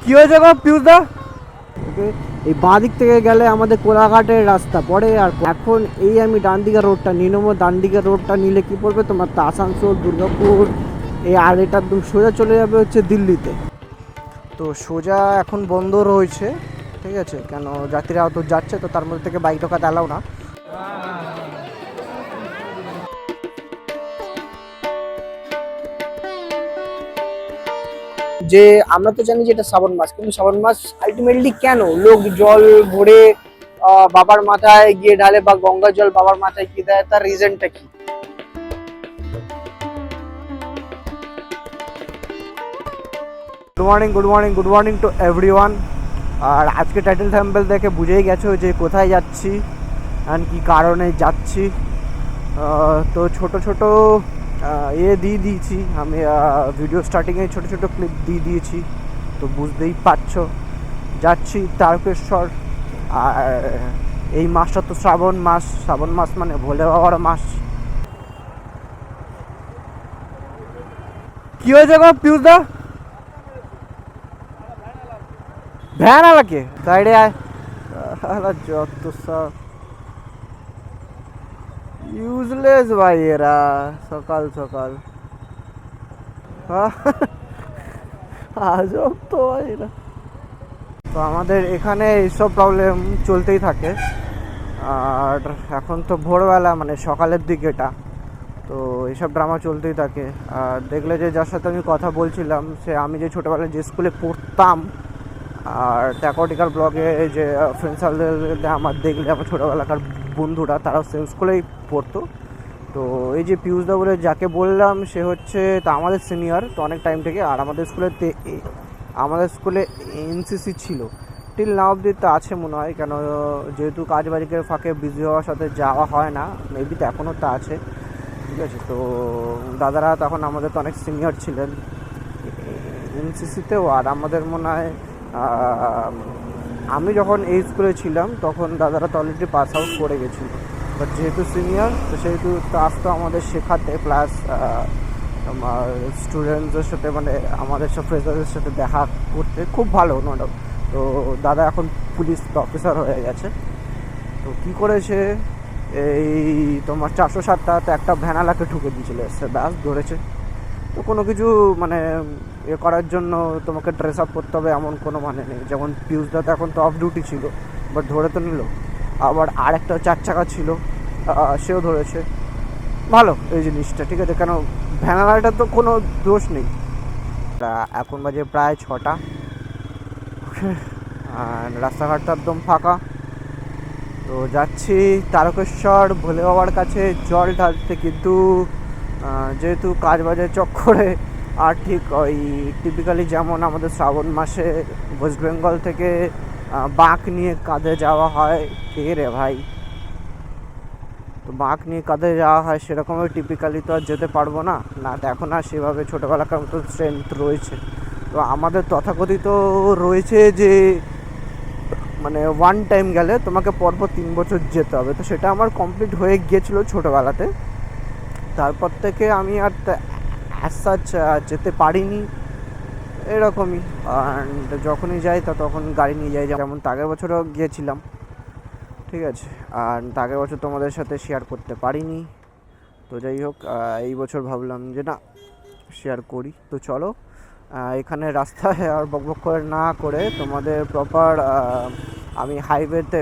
কি হয়েছে গো পিউসদা? ওকে, এই বাঁ দিক থেকে গেলে আমাদের কোলাঘাটের রাস্তা পড়ে, আর এখন এই আমি ডান দিকের রোডটা নিয়ে নেবো। ডান দিকের রোডটা নিলে কি পড়বে তোমার, তো আসানসোল, দুর্গাপুর, এই আর এটা একদম সোজা চলে যাবে হচ্ছে দিল্লিতে। তো সোজা এখন বন্ধ রয়েছে, ঠিক আছে, কেন যাত্রীরা তো যাচ্ছে, তো তার মধ্যে থেকে বাইক ঢোকাতে অ্যালাউ না। যে আমরা তো জানি যে এটা শ্রাবণ মাস, কিন্তু শ্রাবণ মাস আলটিমেটলি কেন লোক জল ভরে বাবার মাথায় গিয়ে ঢালে, বা গঙ্গা জল বাবার মাথায় গিয়ে দেয়, তার রিজনটা কি? Good morning to everyone. আর আজকে টাইটেল থাম্বনেল দেখে বুঝেই গেছো যে কোথায় যাচ্ছি অ্যান্ড কি কারণে যাচ্ছি। তো ছোট ছোট দিয়ে দিয়েছি আমি, ভিডিও স্টার্টিংয়ে ছোট ছোট ক্লিপ দিয়ে দিয়েছি, তো বুঝতেই পারছো যাচ্ছি তারকেশ্বর। আর এই মাসটা তো শ্রাবণ মাস মানে ভোলে বাবার মাস। কি হয়েছে গো পিউসদা? ভ্যান আলাকে সাইডে আয়। যত সব ইউজলেস ভাই এরা, সকাল সকাল আজব তো ভাই এরা। তো আমাদের এখানে এইসব প্রবলেম চলতেই থাকে। আর এখন তো ভোরবেলা মানে সকালের দিকেটা, তো এইসব ড্রামা চলতেই থাকে। আর দেখলে যে যার সাথে আমি কথা বলছিলাম, সে আমি যে ছোটোবেলায় যে স্কুলে পড়তাম, আর ট্যাকোটিকার ব্লগে যে ফ্রেন্ড সার্কেলে আমার দেখলে আমার ছোটোবেলাকার বন্ধুরা, তারাও সেম স্কুলেই পড়তো। তো এই যে পিউসদা বলে যাকে বললাম, সে হচ্ছে তা আমাদের সিনিয়র তো অনেক টাইম থেকে। আর আমাদের স্কুলে এনসিসি ছিল, টিল নাও অব্দি তো আছে মনে হয়, কেন যেহেতু কাজ বাড়িকে ফাঁকে বিজি হওয়ার সাথে যাওয়া হয় না, মেবি তো এখনও তা আছে, ঠিক আছে। তো দাদারা তখন আমাদের তো অনেক সিনিয়র ছিলেন এনসিসিতেও। আর আমাদের মনে হয় আমি যখন এই স্কুলে ছিলাম তখন দাদারা তো অলরেডি পাস আউট করে গেছিলো, বাট যেহেতু সিনিয়র তো সেহেতু তো আসতো আমাদের শেখাতে, প্লাস আমার স্টুডেন্টসদের সাথে মানে আমাদের সব ফ্রেন্ডসদের সাথে দেখা করতে খুব ভালো নোট। তো দাদা এখন পুলিশ অফিসার হয়ে গেছে। তো কী করেছে, এই তোমার 407টাতে একটা ভ্যানালাকে ঠুকে দিয়েছিল, এসে ব্যাস ধরেছে। তো কোনো কিছু মানে এ করার জন্য তোমাকে ড্রেস আপ করতে হবে এমন কোনো মানে নেই। যেমন পিউসদাতে এখন তো অফ ডিউটি ছিল, বাট ধরে তো নিল। আবার আরেকটা 4 চাকা ছিল, সেও ধরেছে। ভালো এই জিনিসটা, ঠিক আছে, কেন ভ্যানালাটার তো কোনো দোষ নেই। এখন বাজে প্রায় 6টা, আর রাস্তাঘাটটা একদম ফাঁকা। তো যাচ্ছি তারকেশ্বর ভোলে বাবার কাছে জল ঢালতে, কিন্তু যেহেতু কাজ বাজের চক্করে আর ঠিক ওই টিপিক্যালি যেমন আমাদের শ্রাবণ মাসে ওয়েস্ট বেঙ্গল থেকে বাঁক নিয়ে কাঁধে যাওয়া হয়, কে রে ভাই, তো বাঁক নিয়ে কাঁধে যাওয়া হয়, সেরকমই টিপিক্যালি তো আর যেতে পারবো না, না তো এখন আর সেভাবে ছোটোবেলাকার মতো স্ট্রেংথ রয়েছে। তো আমাদের তথাকথিত রয়েছে যে মানে ওয়ান টাইম গেলে তোমাকে পরপর 3 বছর যেতে হবে, তো সেটা আমার কমপ্লিট হয়ে গিয়েছিলো ছোটোবেলাতে। তারপর থেকে আমি আর অ্যাজ সাচ যেতে পারিনি, এরকমই। অ্যান্ড যখনই যাই তা তখন গাড়ি নিয়ে যাই, যেমন আগের বছরও গিয়েছিলাম, ঠিক আছে। আর আগের বছর তোমাদের সাথে শেয়ার করতে পারিনি, তো যাই হোক এই বছর ভাবলাম যে না শেয়ার করি। তো চলো এখানে রাস্তায় আর বকবক করে না করে তোমাদের প্রপার আমি হাইওয়েতে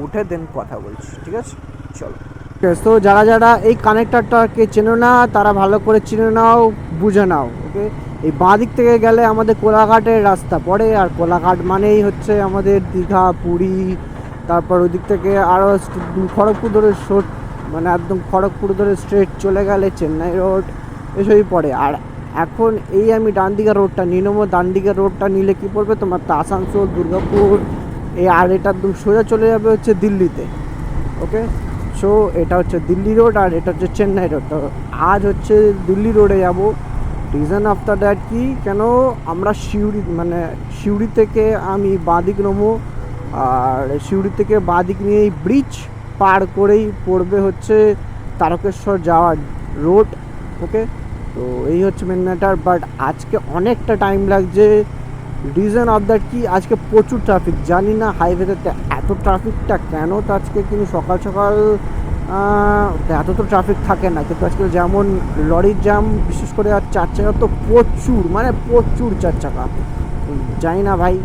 উঠে দেন কথা বলছি, ঠিক আছে, চলো। তো যারা যারা এই কানেক্টরটাকে চেনো না তারা ভালো করে চিনে নাও, বুঝে নাও, ওকে। এই বাঁ দিক থেকে গেলে আমাদের কোলাঘাটের রাস্তা পড়ে, আর কোলাঘাট মানেই হচ্ছে আমাদের দীঘা, পুরী, তারপর ওই দিক থেকে আরও খড়গপুর ধরে মানে একদম খড়গপুর ধরে স্ট্রেট চলে গেলে চেন্নাই রোড এসবই পড়ে। আর এখন এই আমি ডান দিকের রোডটা নিয়ে নেবো। ডান দিকের রোডটা নিলে কী পড়বে তোমার, তো আসানসোল, দুর্গাপুর, এই আর এটা একদম সোজা চলে যাবে হচ্ছে দিল্লিতে, ওকে। সো এটা হচ্ছে দিল্লি রোড, আর এটা হচ্ছে চেন্নাই রোড। তো আজ হচ্ছে দিল্লি রোডে যাব। রিজন আফটার দ্যাট কি, কেন আমরা সিউড়ি থেকে আমি বাঁদিক নেবো, আর সিউড়ি থেকে বাঁদিক নিয়ে এই ব্রিজ পার করেই পড়বে হচ্ছে তারকেশ্বর যাওয়ার রোড, ওকে। তো এই হচ্ছে মেন ম্যাটার। বাট আজকে অনেকটা টাইম লাগছে রিজন অফ দ্যাট কি আজকে প্রচুর ট্রাফিক, জানি না হাইওয়েতে এত ট্রাফিকটা কেন। তো আজকে কিন্তু সকাল সকাল এত তো ট্রাফিক থাকে না, কিন্তু আজকে যেমন লরির জ্যাম, বিশেষ করে আর 4 চাকা তো প্রচুর, মানে প্রচুর 4 চাকা। জানি না ভাই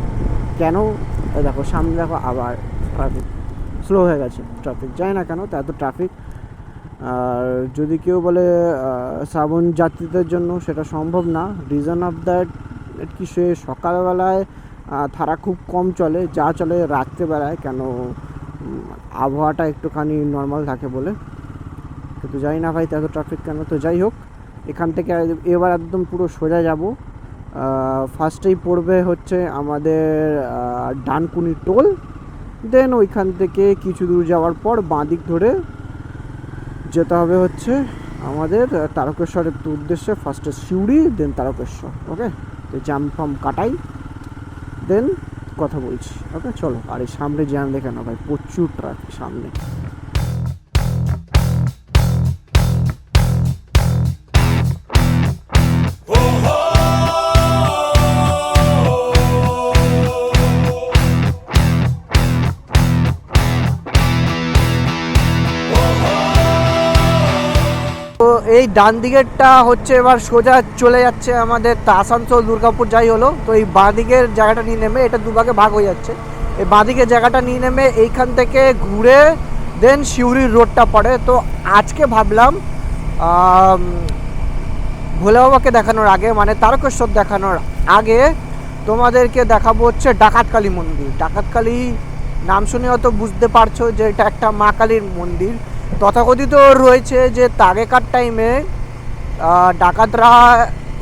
কেন। দেখো সামনে দেখো আবার ট্রাফিক স্লো হয়ে গেছে, ট্রাফিক জানি না কেন তো এত ট্রাফিক। আর যদি কেউ বলে শ্রাবণ যাত্রীদের জন্য, সেটা সম্ভব না। রিজন অফ দ্যাট কি সে সকালবেলায় ধারা খুব কম চলে, যা চলে রাত্রেবেলায়, কেন আবহাওয়াটা একটুখানি নর্মাল থাকে বলে। কিন্তু জানি না ভাই এত ট্রাফিক কেন। তো যাই হোক, এখান থেকে এবার একদম পুরো সোজা যাব। ফার্স্টেই পড়বে হচ্ছে আমাদের ডানকুনি টোল, দেন ওইখান থেকে কিছু দূর যাওয়ার পর বাঁদিক ধরে যেতে হবে হচ্ছে আমাদের তারকেশ্বরের উদ্দেশ্যে। ফার্স্টে সিউড়ি, দেন তারকেশ্বর। ওকে, তো জ্যাম ফাম কাটাই, দেন কথা বলছি। ওকে চলো। আর এই সামনে জ্যাম দেখে না ভাই, প্রচুর ট্রাফিক সামনে। তো এই ডান দিকেরটা হচ্ছে এবার সোজা চলে যাচ্ছে আমাদের আসানসোল দুর্গাপুর যাই হলো। তো এই বাঁ দিকের জায়গাটা নিয়ে নেমে, এটা দুভাগে ভাগ হয়ে যাচ্ছে, এই বাঁ দিকের জায়গাটা নিয়ে নেমে এইখান থেকে ঘুরে দেন সিউড়ির রোডটা পড়ে। তো আজকে ভাবলাম ভোলে বাবাকে দেখানোর আগে, মানে তারকেশ্বর দেখানোর আগে তোমাদেরকে দেখাবো হচ্ছে ডাকাতকালী মন্দির। ডাকাতকালী নাম শুনে হয়তো বুঝতে পারছো যে এটা একটা মা কালীর মন্দির। তথাকথিত রয়েছে যে আগেকার টাইমে ডাকাতরা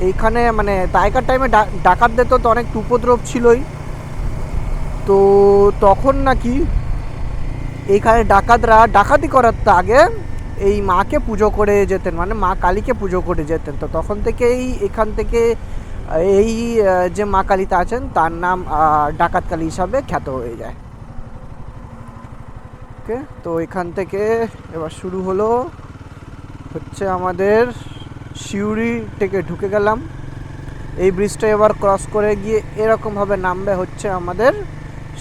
এইখানে, মানে আগেকার টাইমে ডাকাতদের তো অনেক উপদ্রব ছিলই। তো তখন নাকি এইখানে ডাকাতরা ডাকাতি করার আগে এই মাকে পুজো করে যেতেন, মানে মা কালীকে পুজো করে যেতেন। তো তখন থেকেই এখান থেকে এই যে মা কালীটা আছেন তার নাম ডাকাতকালী হিসাবে খ্যাত হয়ে যায়। ওকে, তো এখান থেকে এবার শুরু হলো হচ্ছে আমাদের সিউড়ি থেকে ঢুকে গেলাম। এই ব্রিজটা এবার ক্রস করে গিয়ে এরকমভাবে নামবে হচ্ছে আমাদের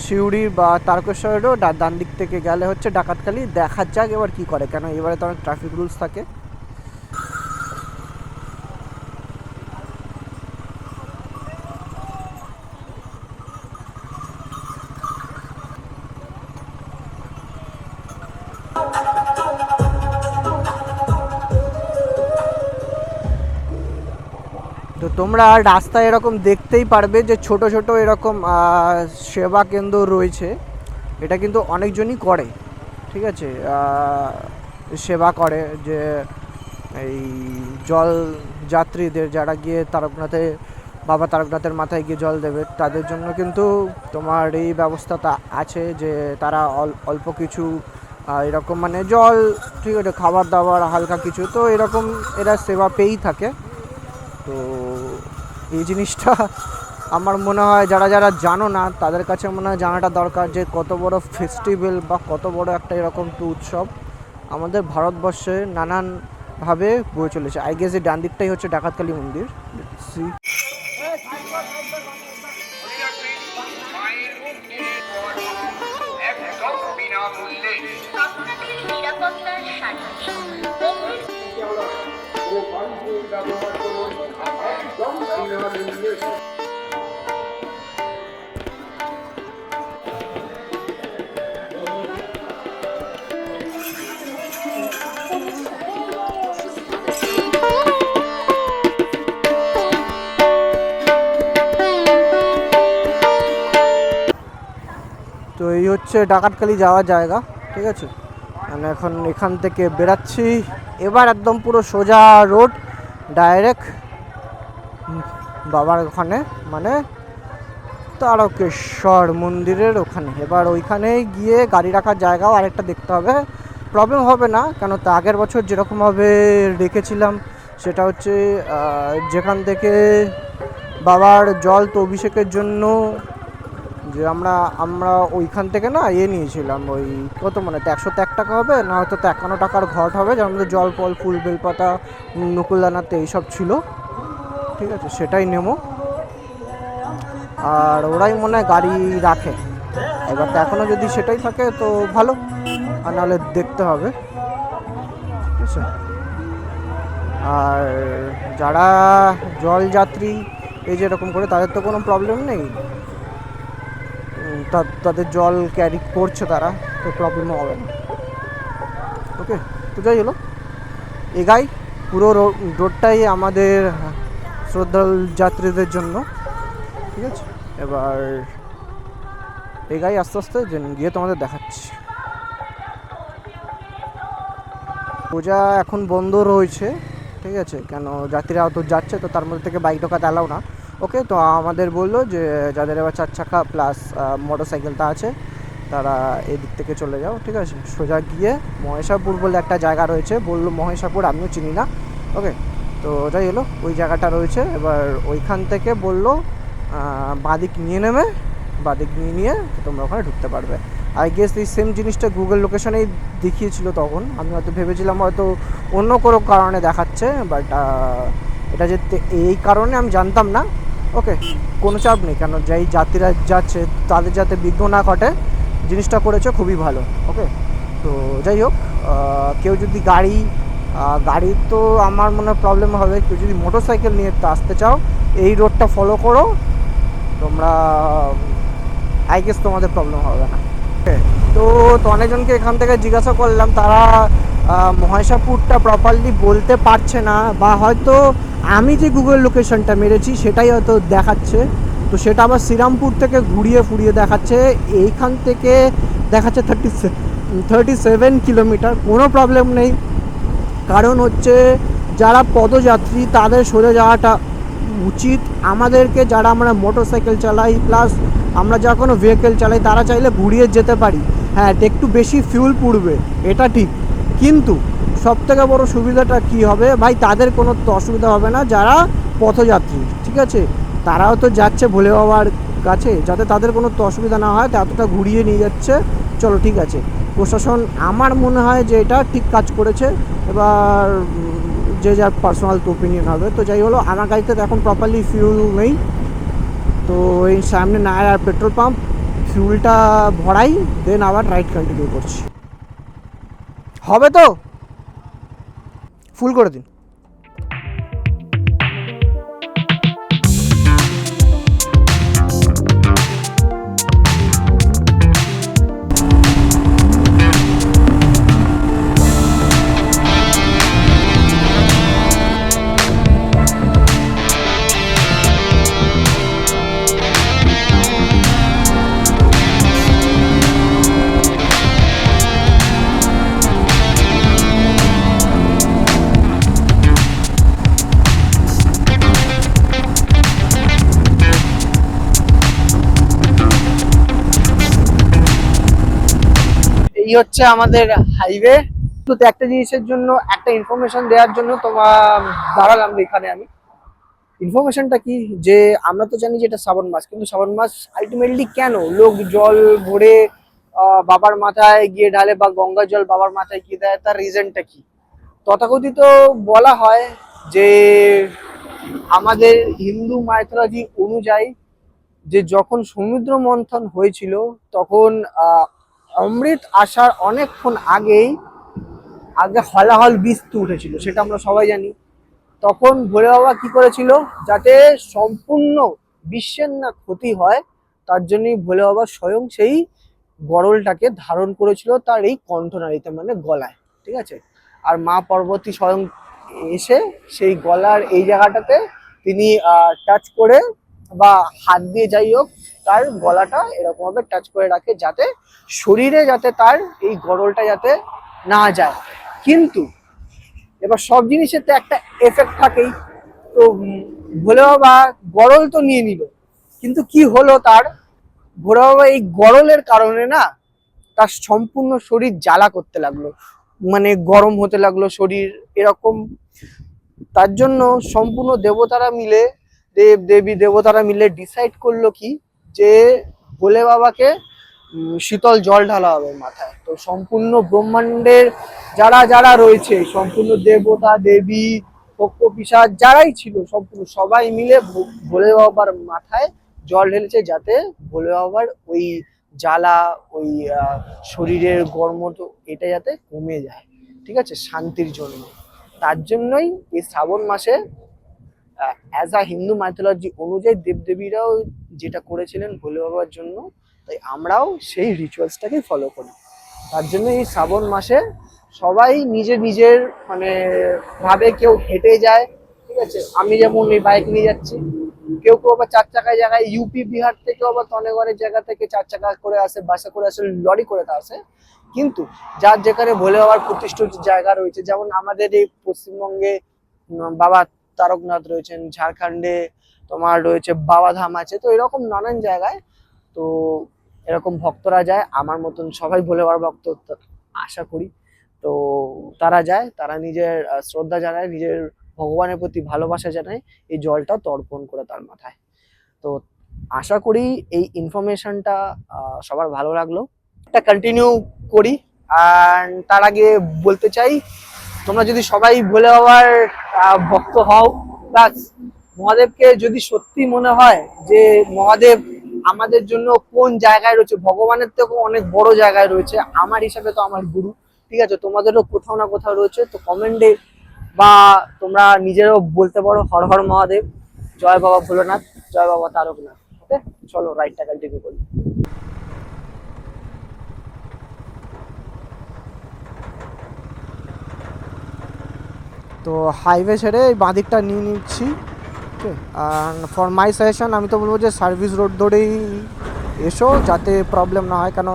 সিউড়ি বা তারকেশ্বর রোড, আর ডান দিক থেকে গেলে হচ্ছে ডাকাতকালী। দেখা যাক এবার কি করে, কেন এবারে তো অনেক ট্রাফিক রুলস থাকে। তো তোমরা রাস্তায় এরকম দেখতেই পারবে যে ছোট ছোট এরকম সেবা কেন্দ্র রয়েছে। এটা কিন্তু অনেকজনই করে, ঠিক আছে, সেবা করে যে এই জল যাত্রীদের, যারা গিয়ে তারকনাথে বাবা তারকনাথের মাথায় গিয়ে জল দেবে, তাদের জন্য কিন্তু তোমার এই ব্যবস্থাটা আছে যে তারা অল্প কিছু এরকম মানে জল, ঠিক আছে, খাবার দাবার হালকা কিছু, তো এরকম এরা সেবা পেয়েই থাকে। তো এই জিনিসটা আমার মনে হয় যারা যারা জানো না তাদের কাছে মনে হয় জানাটা দরকার, যে কত বড় ফেস্টিভ্যাল বা কত বড় একটা এরকম তো উৎসব আমাদের ভারতবর্ষে নানানভাবে বয়ে চলেছে। আই গেস এই ডান দিকটাই হচ্ছে ডাকাতকালী মন্দির। তো এই হচ্ছে ডাকাতকালী যাওয়ার জায়গা, ঠিক আছে। মানে এখন এখান থেকে বেরাচ্ছি, এবার একদম পুরো সোজা রোড ডাইরেক্ট বাবার ওখানে, মানে তারকেশ্বর মন্দিরের ওখানে। এবার ওইখানে গিয়ে গাড়ি রাখার জায়গাও আরেকটা দেখতে হবে, প্রবলেম হবে না, কেন তা আগের বছর যেরকমভাবে রেখেছিলাম সেটা হচ্ছে যেখান থেকে বাবার জল তো অভিষেকের জন্য যে আমরা ওইখান থেকে না নিয়েছিলাম, ওই কত মানে 101 টাকা হবে না, হয়তো 51 টাকার ঘট হবে, যার মধ্যে জল ফল ফুল বেলপাতা নকুলদানাতে এইসব ছিল, ঠিক আছে, সেটাই নেবো। আর ওরাই মনে হয় গাড়ি রাখে। এবার তো এখনও যদি সেটাই থাকে তো ভালো, আর নাহলে দেখতে হবে, ঠিক আছে। আর যারা জলযাত্রী এই যে এরকম করে, তাদের তো কোনো প্রবলেম নেই, তাদের জল ক্যারি করছে তারা, তো প্রবলেমও হবে না। ওকে, তো যাই হলো, এগাই পুরো রোডটাই আমাদের শ্রদ্ধাল যাত্রীদের জন্য, ঠিক আছে। এবার এগাই আস্তে আস্তে গিয়ে তোমাদের দেখাচ্ছি। পূজা এখন বন্ধ রয়েছে, ঠিক আছে, কেন যাত্রীরা তো যাচ্ছে, তো তার মধ্যে থেকে বাইক ঢোকাতে অ্যালাউ না। ওকে, তো আমাদের বললো যে যাদের এবার 4 চাকা প্লাস মোটর সাইকেলটা আছে তারা এদিক থেকে চলে যাও, ঠিক আছে। সোজা গিয়ে মহেশাপুর বলে একটা জায়গা রয়েছে, বললো মহেশাপুর, আমিও চিনি না। ওকে, তো যাই হলো, ওই জায়গাটা রয়েছে। এবার ওইখান থেকে বললো বাঁদিক নিয়ে নেবে, বাঁদিক নিয়ে তোমরা ওখানে ঢুকতে পারবে। আই গেস এই সেম জিনিসটা গুগল লোকেশনেই দেখিয়েছিল তখন, আমি হয়তো ভেবেছিলাম হয়তো অন্য কোনো কারণে দেখাচ্ছে, বাট এটা যে এই কারণে আমি জানতাম না। ওকে, কোনো চাপ নেই, কেন যেই যাত্রীরা যাচ্ছে তাদের যাতে বিঘ্ন না ঘটে, জিনিসটা করেছে খুবই ভালো। ওকে, তো যাই হোক, কেউ যদি গাড়ি তো আমার মনে হয় প্রবলেম হবে, কেউ যদি মোটর সাইকেল নিয়ে আসতে চাও এই রোডটা ফলো করো তোমরা, আই গেস তোমাদের প্রবলেম হবে না। তো অনেকজনকে এখান থেকে জিজ্ঞাসা করলাম, তারা মহেশাপুরটা প্রপারলি বলতে পারছে না, বা হয়তো আমি যে গুগল লোকেশনটা মেরেছি সেটাই হয়তো দেখাচ্ছে, তো সেটা আবার শ্রীরামপুর থেকে ঘুরিয়ে ফুরিয়ে দেখাচ্ছে। এইখান থেকে দেখাচ্ছে 37 কিলোমিটার। কোনো প্রবলেম নেই, কারণ হচ্ছে যারা পদযাত্রী তাদের সরে যাওয়াটা উচিত। আমাদেরকে, যারা আমরা মোটর সাইকেল চালাই প্লাস আমরা যা কোনো ভেহিকেল চালাই, তারা চাইলে ঘুরিয়ে যেতে পারি। হ্যাঁ, একটু বেশি ফিউল পুড়বে, এটা ঠিক, কিন্তু সবথেকে বড় সুবিধাটা কী হবে ভাই, তাদের কোনো অসুবিধা হবে না যারা পথযাত্রী, ঠিক আছে। তারাও তো যাচ্ছে ভোলে বাবার কাছে, যাতে তাদের কোনো অসুবিধা না হয়, এতটা ঘুরিয়ে নিয়ে যাচ্ছে। চলো ঠিক আছে, প্রশাসন আমার মনে হয় যে এটা ঠিক কাজ করেছে। এবার যে যার পার্সোনাল ওপিনিয়ন হবে। তো যাই হলো, আমার গাড়িতে তো এখন প্রপারলি ফিউল নেই, তো এই সামনে নায়ার পেট্রোল পাম্প, ফিউলটা ভরাই, দেন আবার রাইড কন্টিনিউ করছি। হবে তো ফুল করে দিন। এই হচ্ছে আমাদের হাইওয়ে। তো একটা জিনিসের জন্য, একটা ইনফরমেশন দেওয়ার জন্য তোমার দাঁড়ালাম এখানে আমি। ইনফরমেশনটা কি, যে আমরা তো জানি যে এটা শ্রাবণ মাস, কিন্তু শ্রাবণ মাস আলটিমেটলি কেন লোক জল ভরে বাবার মাথায় গিয়ে ঢালে, বা গঙ্গার জল বাবার মাথায় গিয়ে দেয়, তার রিজনটা কি? তথাকথিত বলা হয় যে আমাদের হিন্দু মাইথোলজি অনুযায়ী, যে যখন সমুদ্র মন্থন হয়েছিল তখন অমৃত আসার অনেকক্ষণ আগে হলাহল বীজ উঠেছিল, সেটা আমরা সবাই জানি। তখন ভোলে বাবা কি করেছিল, যাতে সম্পূর্ণ বিশ্বের না ক্ষতি হয়, তার জন্যই ভোলে বাবা স্বয়ং সেই গরলটাকে ধারণ করেছিল তার এই কণ্ঠনালীতে, মানে গলায়, ঠিক আছে। আর মা পার্বতী স্বয়ং এসে সেই গলার এই জায়গাটাতে তিনি টাচ করে, বা হাত দিয়ে যাই হোক, তার গলাটা এরকম ভাবে টাচ করে রাখে, যাতে শরীরে যাতে তার এই গরলটা যাতে না যায়। কিন্তু এবার সব জিনিসের তো একটা এফেক্ট থাকেই, তো ভোলে বাবা গরল তো নিয়ে নিল, কিন্তু কি হলো তার, ভোলে বাবা এই গরলের কারণে না তার সম্পূর্ণ শরীর জ্বালা করতে লাগলো, মানে গরম হতে লাগলো শরীর এরকম। তার জন্য সম্পূর্ণ দেবতারা মিলে ডিসাইড করলো কি, যে ভোলে বাবাকে শীতল জল ঢালা হবে মাথায়। তো সম্পূর্ণ ব্রহ্মাণ্ডের যারা যারা রয়েছে, সম্পূর্ণ দেবতা দেবী পক্ষ পিশাচ যারাই ছিল, সম্পূর্ণ সবাই মিলে ভোলে বাবার মাথায় জল ঢেলেছে যাতে ভোলে বাবার ওই জ্বালা, ওই শরীরের গরম এটা যাতে কমে যায়, ঠিক আছে, শান্তির জন্য। তার জন্যই এই শ্রাবণ মাসে অ্যাজ আ হিন্দু মাইথোলজি অনুযায়ী দেবদেবীরাও যেটা করেছিলেন ভোলে বাবার জন্য, তাই আমরাও সেই রিচুয়ালসটাকে ফলো করি। তার জন্য এই শ্রাবণ মাসে সবাই নিজের নিজের মানে ভাবে, কেউ হেঁটে যায়, ঠিক আছে, আমি যেমন এই বাইক নিয়ে যাচ্ছি, কেউ কেউ আবার 4 চাকায় জায়গায় ইউপি বিহার থেকেও আবার তনেগড়ের জায়গা থেকে 4 চাকা করে আসে, বাসে করে আসে, লরি করে আসে। কিন্তু যার যেখানে ভোলে বাবার প্রতিষ্ঠিত জায়গা রয়েছে, যেমন আমাদের এই পশ্চিমবঙ্গে বাবা তারকনাথ রয়েছেন, ঝাড়খণ্ডে তোমার রয়েছে বাবাধাম আছে, তো এরকম নানান জায়গায় তো এরকম ভক্তরা যায়, আমার মতন সবাই ভোলে বাবার ভক্ত আশা করি। তো তারা যায়, তারা নিজের শ্রদ্ধা জানায়, নিজের ভগবানের প্রতি ভালোবাসা জানায়, এই জলটা তর্পণ করে তার মাথায়। তো আশা করি এই ইনফরমেশনটা সবার ভালো লাগলো, এটা কন্টিনিউ করি। আর তার আগে বলতে চাই, তোমরা যদি সবাই ভোলে বাবার ভক্ত হও, প্লাস মহাদেবকে যদি সত্যি মনে হয় যে মহাদেব আমাদের জন্য কোন জায়গায় রয়েছে, ভগবানের থেকেও অনেক বড় জায়গায় রয়েছে, আমার হিসাবে তো আমার গুরু, ঠিক আছে, তোমাদেরও কোথাও না কোথাও রয়েছে, তো কমেন্টে বা তোমরা নিজেরও বলতে পারো হর হর মহাদেব, জয় বাবা ভোলেনাথ, জয় বাবা তারকনাথ। ওকে, চলো রাইডটা কন্টিনিউ করি। তো হাইওয়ে ছেড়ে এই বাঁদিকটা নিয়ে নিচ্ছি। ওকে, আর ফর মাই সাজেশন আমি তো বলবো যে সার্ভিস রোড ধরেই এসো, যাতে প্রবলেম না হয়। কেন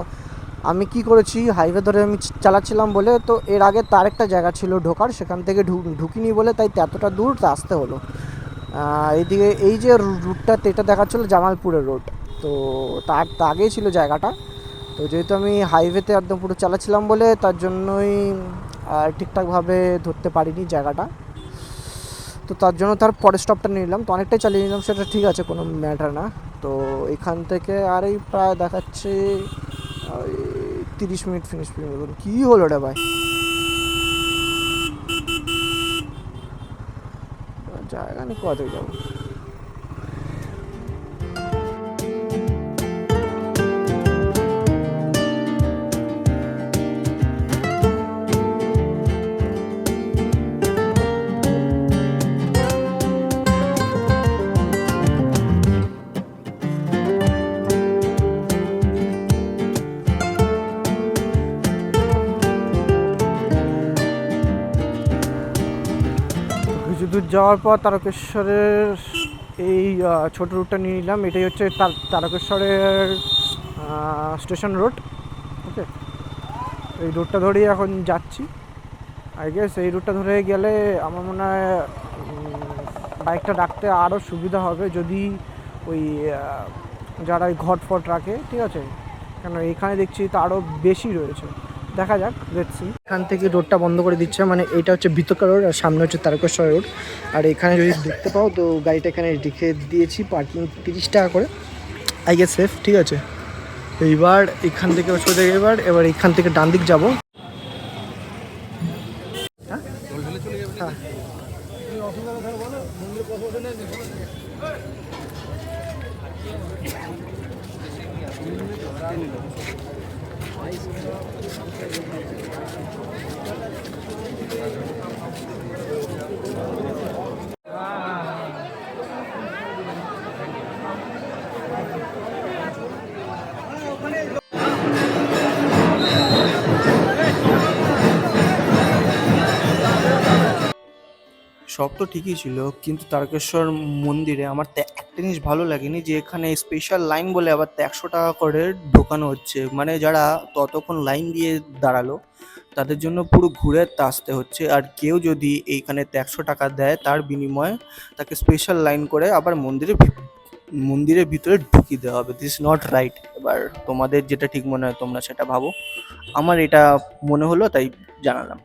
আমি কি করেছি, হাইওয়ে ধরে আমি চালাচ্ছিলাম বলে, তো এর আগে তার একটা জায়গা ছিল ঢোকার, সেখান থেকে ঢুকিনি বলে তাই এতটা দূর আসতে হলো। এইদিকে এই যে রুটটা, এটা দেখাচ্ছিলো জামালপুরের রোড, তো তার আগেই ছিল জায়গাটা। তো যেহেতু আমি হাইওয়েতে একদম পুরো চালাচ্ছিলাম বলে তার জন্যই ঠিকঠাকভাবে ধরতে পারিনি জায়গাটা, তো তার জন্য তার পরের স্টপটা নিয়ে নিলাম, তো অনেকটাই চালিয়ে নিলাম, সেটা ঠিক আছে, কোনো ম্যাটার না। তো এখান থেকে আর এই প্রায় দেখাচ্ছে 30 মিনিট ফিনিশ মতন। কী হলো রে ভাই, জায়গা নেই, কোথায় যাবো? কিছু দূর যাওয়ার পর তারকেশ্বরের এই ছোটো রুটটা নিয়ে নিলাম, এটাই হচ্ছে তারকেশ্বরের স্টেশন রোড। ওকে, এই রুটটা ধরেই এখন যাচ্ছি। আই গেস এই রুটটা ধরে গেলে আমার মনে হয় বাইকটা রাখতে আরও সুবিধা হবে, যদি ওই যারা ওই ঘট ফট রাখে, ঠিক আছে, কেন এখানে দেখছি তো আরও বেশি রয়েছে। দেখা যাক, দেখছি। এখান থেকে রোডটা বন্ধ করে দিচ্ছে, মানে এটা হচ্ছে ভিতরকার রোড আর সামনে হচ্ছে তারকেশ্বর রোড। আর এখানে যদি দেখতে পাও তো গাড়িটা এখানে রেখে দিয়েছি, পার্কিং 30 টাকা করে, আই গেস সেফ, ঠিক আছে। এইবার এখান থেকে সোজা এবার এখান থেকে ডান দিক যাবো। হ্যাঁ, সব তো ঠিকই ছিল, কিন্তু তারকেশ্বর মন্দিরে আমার একটা জিনিস ভালো লাগেনি, যে এখানে স্পেশাল লাইন বলে আবার 100 টাকা করে ঢোকানো হচ্ছে। মানে যারা ততক্ষণ লাইন দিয়ে দাঁড়ালো তাদের জন্য পুরো ঘুরে আসতে হচ্ছে। আর কেউ যদি এইখানে 100 টাকা দেয়, তার বিনিময়ে তাকে স্পেশাল লাইন করে আবার মন্দিরের ভিতরে ঢুকিয়ে দেওয়া হবে। This not right. এবার তোমাদের যেটা ঠিক মনে হয় তোমরা সেটা ভাবো, আমার এটা মনে হলো তাই জানালাম।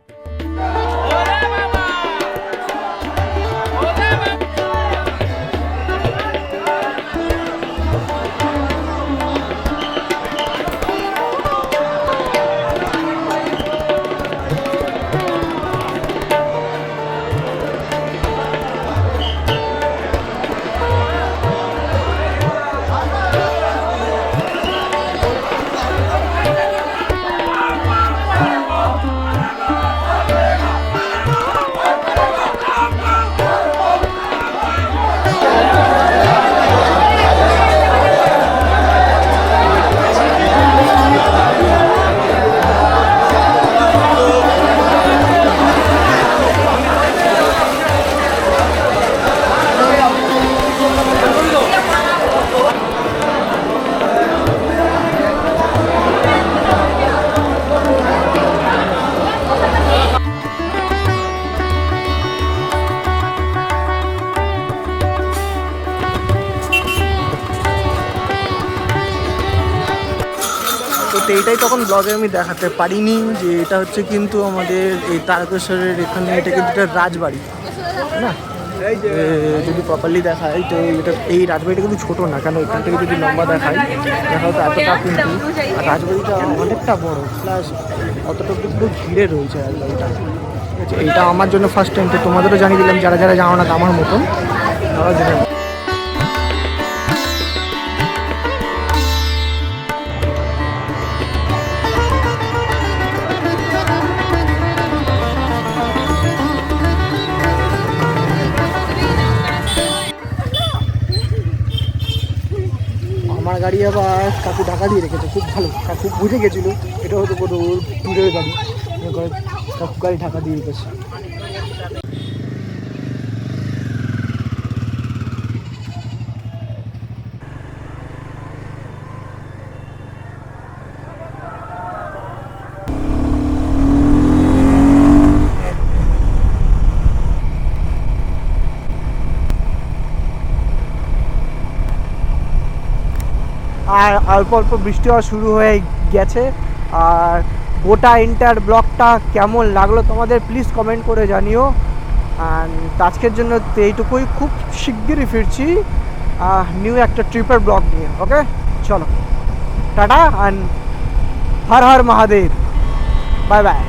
তো এইটাই তখন ব্লগে আমি দেখাতে পারিনি যে এটা হচ্ছে কিন্তু আমাদের এই তারকেশ্বরের এখানে এটা কিন্তু একটা রাজবাড়ি না যদি প্রপারলি দেখাই তো এটা এই রাজবাড়িটা কিন্তু ছোটো না, কেন এখান থেকে যদি লম্বা দেখাই দেখা হতো এতটা কিন্তু, আর রাজবাড়িটা অনেকটা বড় প্লাস অতটা কিন্তু ঘিরে রয়েছে রাজবাড়িটা। ঠিক আছে, এইটা আমার জন্য ফার্স্ট টাইম, তো তোমাদেরও জানিয়ে দিলাম যারা যারা জানো না আমার মতন তারা জেনে নাও। আমার গাড়ি আবার কাকু ঢাকা দিয়ে রেখেছে, খুব ভালো, কাকু বুঝে গেছিলো এটা হয়তো কোনো দূরের গাড়ি, কাকু গাড়ি ঢাকা দিয়ে রেখেছে। আর অল্প অল্প বৃষ্টি হওয়া শুরু হয়ে গেছে। আর গোটা এন্টার ব্লগটা কেমন লাগলো তোমাদের প্লিজ কমেন্ট করে জানিও। অ্যান্ড আজকের জন্য তো এইটুকুই, খুব শিগগিরই ফিরছি নিউ একটা ট্রিপের ব্লগ নিয়ে। ওকে চলো tata and Har Har Mahadev, bye bye.